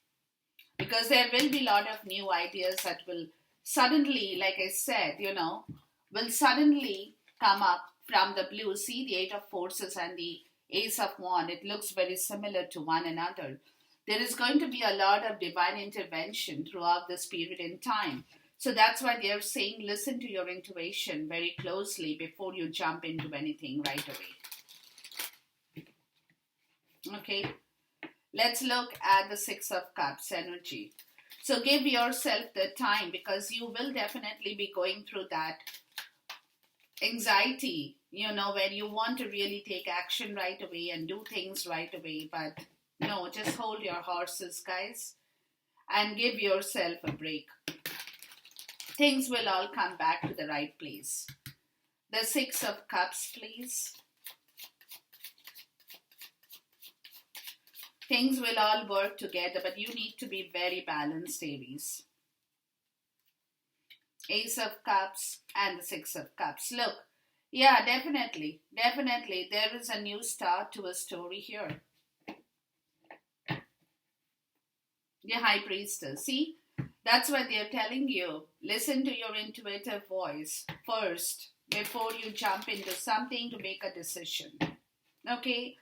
because there will be a lot of new ideas that will suddenly, like I said, will suddenly come up from the blue. See the Eight of Forces and the Ace of Wand, it looks very similar to one another. There is going to be a lot of divine intervention throughout this period in time. So that's why they're saying listen to your intuition very closely before you jump into anything right away. Okay, let's look at the Six of Cups energy. So give yourself the time, because you will definitely be going through that anxiety, where you want to really take action right away and do things right away. But no, just hold your horses, guys, and give yourself a break. Things will all come back to the right place. The Six of Cups, please. Things will all work together, but you need to be very balanced, Aries. Ace of Cups and the Six of Cups. Look, yeah, definitely, there is a new start to a story here. The High Priestess, see? That's why they're telling you, listen to your intuitive voice first before you jump into something to make a decision. Okay?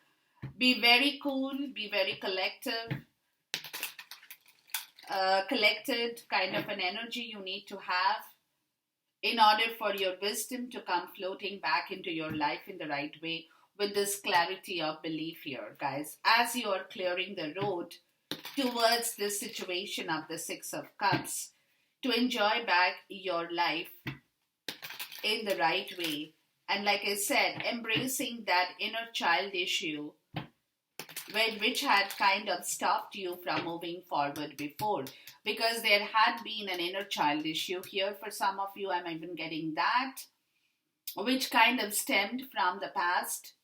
Be very cool, be very collected kind of an energy you need to have in order for your wisdom to come floating back into your life in the right way, with this clarity of belief here, guys, as you are clearing the road towards this situation of the Six of Cups, to enjoy back your life in the right way. And like I said, embracing that inner child issue which had kind of stopped you from moving forward before. Because there had been an inner child issue here for some of you, I'm even getting that, which kind of stemmed from the past,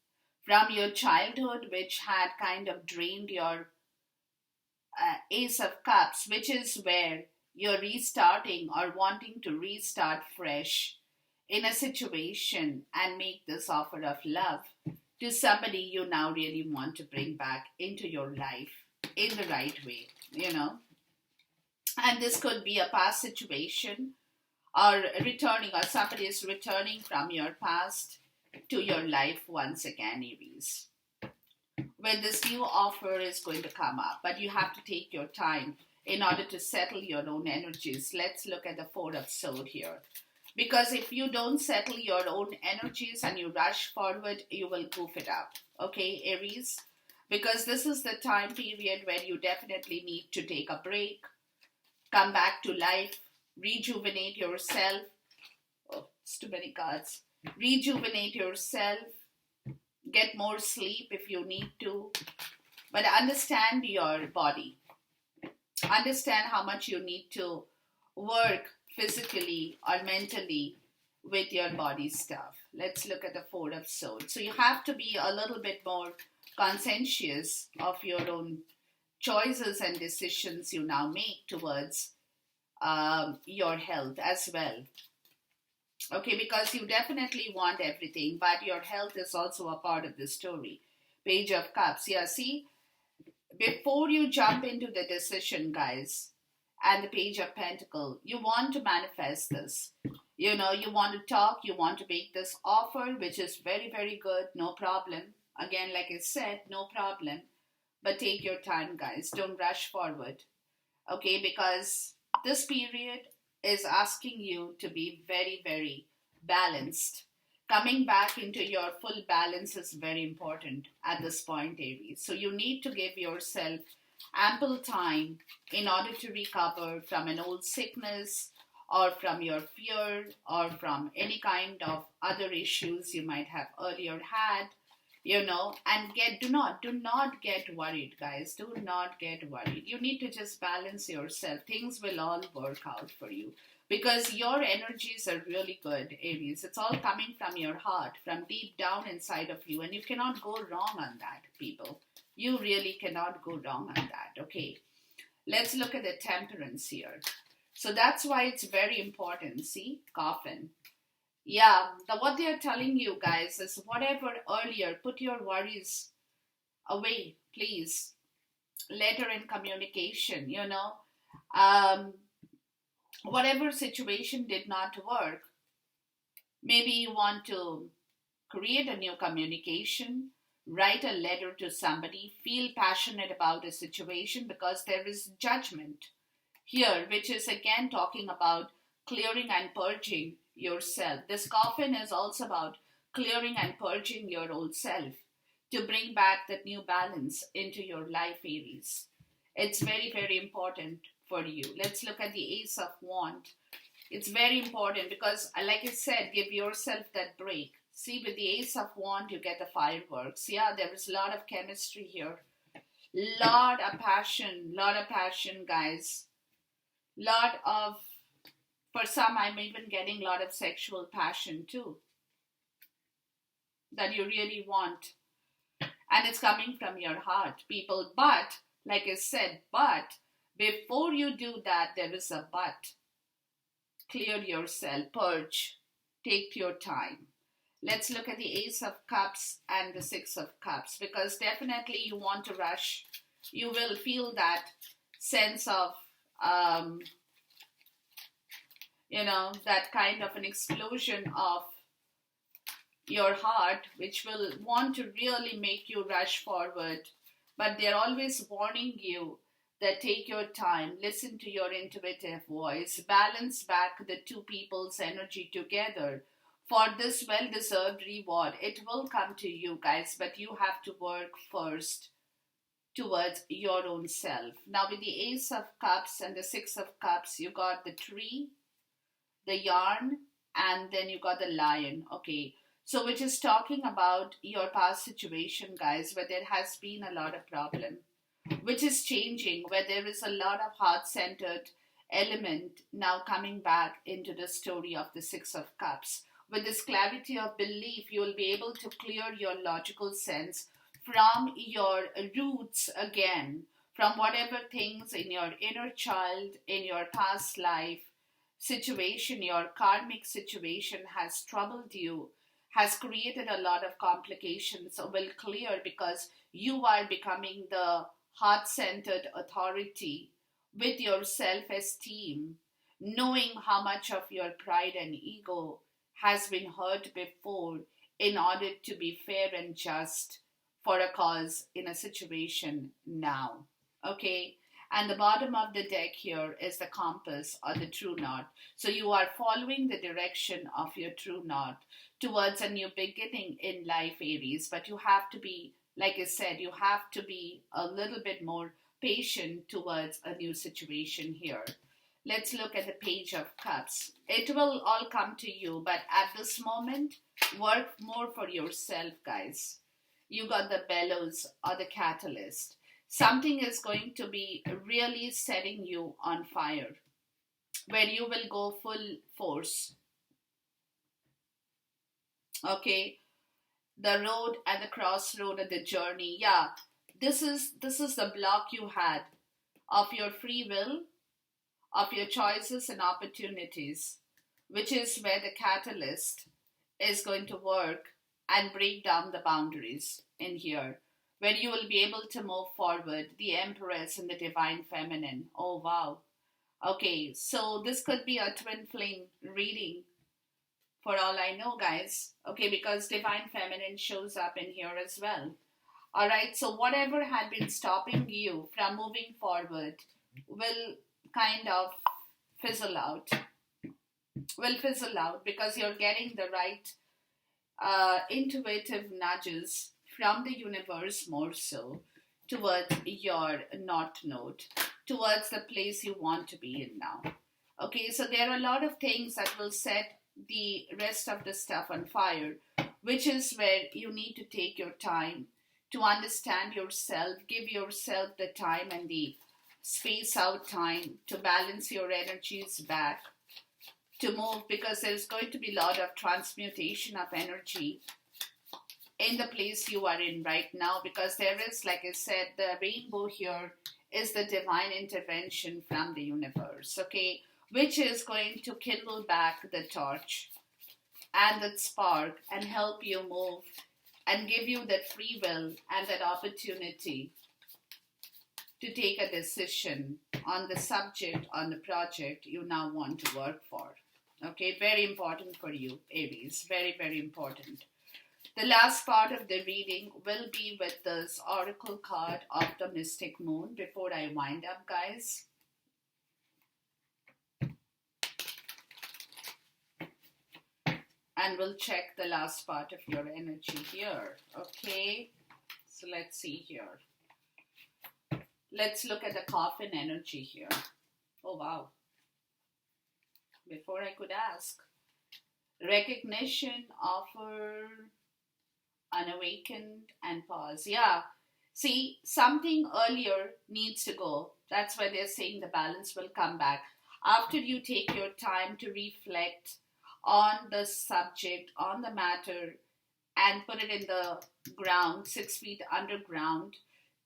from your childhood, which had kind of drained your Ace of Cups, which is where you're restarting or wanting to restart fresh in a situation and make this offer of love to somebody you now really want to bring back into your life in the right way, And this could be a past situation or returning, or somebody is returning from your past to your life once again, Aries. When this new offer is going to come up, but you have to take your time in order to settle your own energies. Let's look at the Four of Swords here. Because if you don't settle your own energies and you rush forward, you will goof it up. Okay, Aries? Because this is the time period where you definitely need to take a break, come back to life, rejuvenate yourself. Oh, it's too many cards. Rejuvenate yourself, get more sleep if you need to. But understand your body. Understand how much you need to work physically or mentally with your body stuff. Let's look at the Four of Swords. So you have to be a little bit more conscientious of your own choices and decisions you now make towards your health as well. Okay, because you definitely want everything, but your health is also a part of the story. Page of Cups. Yeah, see, before you jump into the decision, guys, and the Page of Pentacles, you want to manifest this. You want to talk, you want to make this offer, which is very, very good, no problem. Again, like I said, no problem. But take your time, guys. Don't rush forward. Okay, because this period is asking you to be very, very balanced. Coming back into your full balance is very important at this point, Aries. So you need to give yourself ample time in order to recover from an old sickness or from your fear or from any kind of other issues you might have earlier had, and do not get worried, guys. Do not get worried. You need to just balance yourself. Things will all work out for you because your energies are really good, Aries. It's all coming from your heart, from deep down inside of you, and you cannot go wrong on that, people. You really cannot go wrong on that. Okay, let's look at the temperance here. So that's why it's very important. See, coffin. Yeah, what they are telling you, guys, is whatever earlier, put your worries away, please. Later in communication, whatever situation did not work, maybe you want to create a new communication, write a letter to somebody, feel passionate about a situation because there is judgment here, which is again talking about clearing and purging yourself. This coffin is also about clearing and purging your old self to bring back that new balance into your life, Aries. It's very, very important for you. Let's look at the Ace of Wands. It's very important because, like I said, give yourself that break. See, with the Ace of Wands, you get the fireworks. Yeah, there is a lot of chemistry here. Lot of passion, guys. For some, I'm even getting a lot of sexual passion too, that you really want. And it's coming from your heart, people. But, like I said, before you do that, there is a but. Clear yourself, purge, take your time. Let's look at the Ace of Cups and the Six of Cups, because definitely you want to rush. You will feel that sense of, that kind of an explosion of your heart, which will want to really make you rush forward. But they're always warning you that take your time, listen to your intuitive voice, balance back the two people's energy together for this well-deserved reward. It will come to you, guys, but you have to work first towards your own self. Now, with the Ace of Cups and the Six of Cups, you got the tree, the yarn, and then you got the lion. Okay, so which is talking about your past situation, guys, where there has been a lot of problem, which is changing, where there is a lot of heart-centered element now coming back into the story of the Six of Cups. With this clarity of belief, you will be able to clear your logical sense from your roots again, from whatever things in your inner child, in your past life situation, your karmic situation has troubled you, has created a lot of complications, will clear because you are becoming the heart-centered authority with your self-esteem, knowing how much of your pride and ego has been hurt before in order to be fair and just for a cause in a situation now. Okay? And the bottom of the deck here is the compass or the true north. So you are following the direction of your true north towards a new beginning in life, Aries. But you have to be, like I said, you have to be a little bit more patient towards a new situation here. Let's look at the Page of Cups. It will all come to you, but at this moment, work more for yourself, guys. You got the bellows or the catalyst. Something is going to be really setting you on fire, where you will go full force. Okay, the road and the crossroad of the journey. Yeah, this is the block you had of your free will, of your choices and opportunities, which is where the catalyst is going to work and break down the boundaries in here, where you will be able to move forward, the Empress and the Divine Feminine. Oh, wow. Okay, so this could be a twin flame reading for all I know, guys. Okay, because Divine Feminine shows up in here as well. All right, so whatever had been stopping you from moving forward will kind of fizzle out, will fizzle out because you're getting the right intuitive nudges from the universe more so towards your north node, towards the place you want to be in now. Okay, so there are a lot of things that will set the rest of the stuff on fire, which is where you need to take your time to understand yourself, give yourself the time and the space out time to balance your energies back, to move, because there's going to be a lot of transmutation of energy in the place you are in right now, because there is, like I said, the rainbow here is the divine intervention from the universe, okay, which is going to kindle back the torch and that spark and help you move and give you that free will and that opportunity to take a decision on the subject, on the project you now want to work for. Okay, very important for you, Aries. Very, very important. The last part of the reading will be with this oracle card of the Mystic Moon before I wind up, guys. And we'll check the last part of your energy here. Okay, so let's see here. Let's look at the coffin energy here. Oh, wow. Before I could ask. Recognition, offer, unawakened, and pause. Yeah. See, something earlier needs to go. That's why they're saying the balance will come back. After you take your time to reflect on the subject, on the matter, and put it in the ground, 6 feet underground,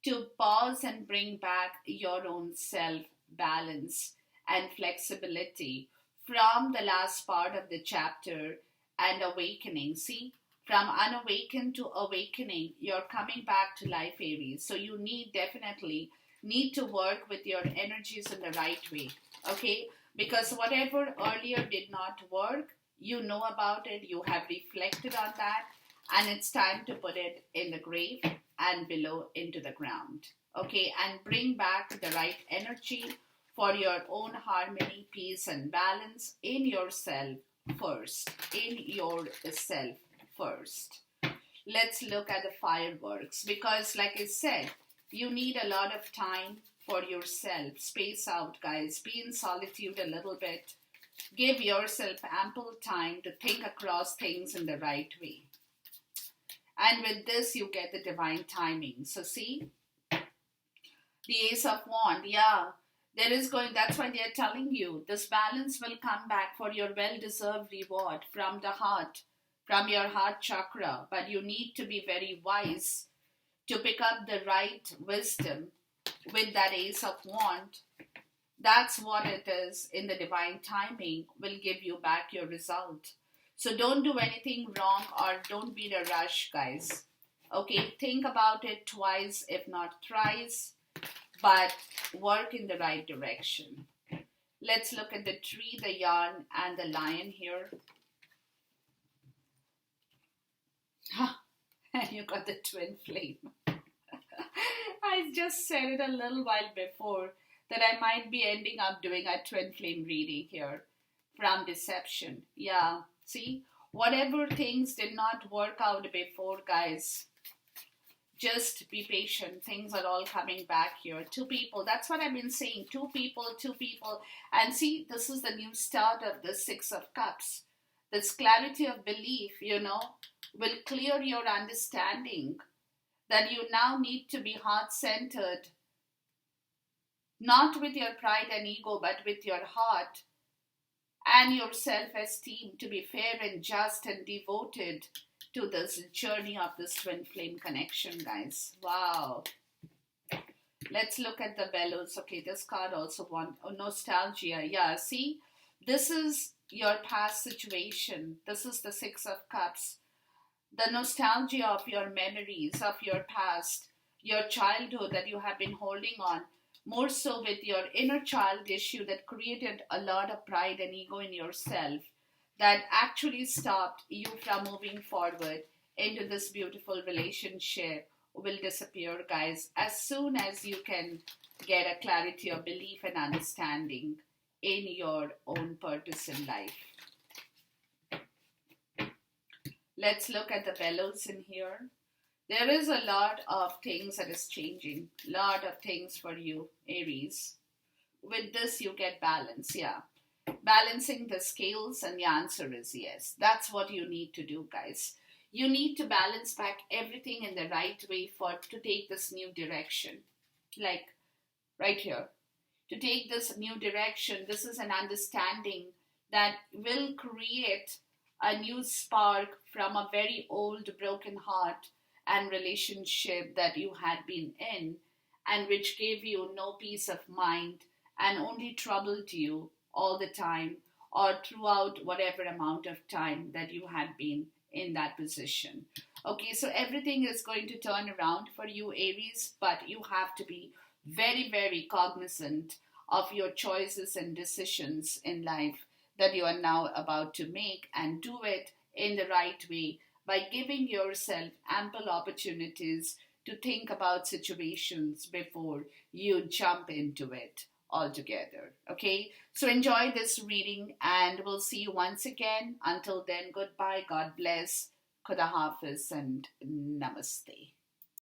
to pause and bring back your own self balance and flexibility from the last part of the chapter and awakening. See, from unawakened to awakening, you're coming back to life, Aries. So you definitely need to work with your energies in the right way, okay? Because whatever earlier did not work, you know about it, you have reflected on that, and it's time to put it in the grave and below into the ground, okay? And bring back the right energy for your own harmony, peace, and balance in yourself first. In yourself first. Let's look at the fireworks, because like I said, you need a lot of time for yourself. Space out, guys. Be in solitude a little bit. Give yourself ample time to think across things in the right way. And with this, you get the divine timing. So see, the Ace of Wands, yeah, that's why they're telling you, this balance will come back for your well-deserved reward from the heart, from your heart chakra. But you need to be very wise to pick up the right wisdom with that Ace of Wands. That's what it is in the divine timing will give you back your result. So don't do anything wrong or don't be in a rush, guys. Okay, think about it twice, if not thrice, but work in the right direction. Let's look at the tree, the yarn, and the lion here. And you got the twin flame. I just said it a little while before that I might be ending up doing a twin flame reading here from deception. Yeah, see, whatever things did not work out before, guys, just be patient. Things are all coming back here. 2 people, that's what I've been saying. 2 people, 2 people. And see, this is the new start of the 6 of Cups. This clarity of belief, will clear your understanding that you now need to be heart-centered, not with your pride and ego, but with your heart and your self-esteem, to be fair and just and devoted to this journey of this twin flame connection, guys. Wow. Let's look at the bellows. Okay, this card also nostalgia. Yeah, see, this is your past situation. This is the 6 of Cups. The nostalgia of your memories, of your past, your childhood that you have been holding on, more so with your inner child issue that created a lot of pride and ego in yourself, that actually stopped you from moving forward into this beautiful relationship, will disappear, guys, as soon as you can get a clarity of belief and understanding in your own purpose in life. Let's look at the bellows in here. There is a lot of things that is changing. Lot of things for you, Aries. With this, you get balance, yeah. Balancing the scales, and the answer is yes. That's what you need to do, guys. You need to balance back everything in the right way to take this new direction. Like right here. To take this new direction, this is an understanding that will create a new spark from a very old broken heart and relationship that you had been in, and which gave you no peace of mind and only troubled you all the time or throughout whatever amount of time that you had been in that position. Okay, so everything is going to turn around for you, Aries, but you have to be very, very cognizant of your choices and decisions in life that you are now about to make, and do it in the right way by giving yourself ample opportunities to think about situations before you jump into it altogether. Okay, so enjoy this reading and we'll see you once again. Until then, goodbye, God bless, Khuda Hafiz, and Namaste.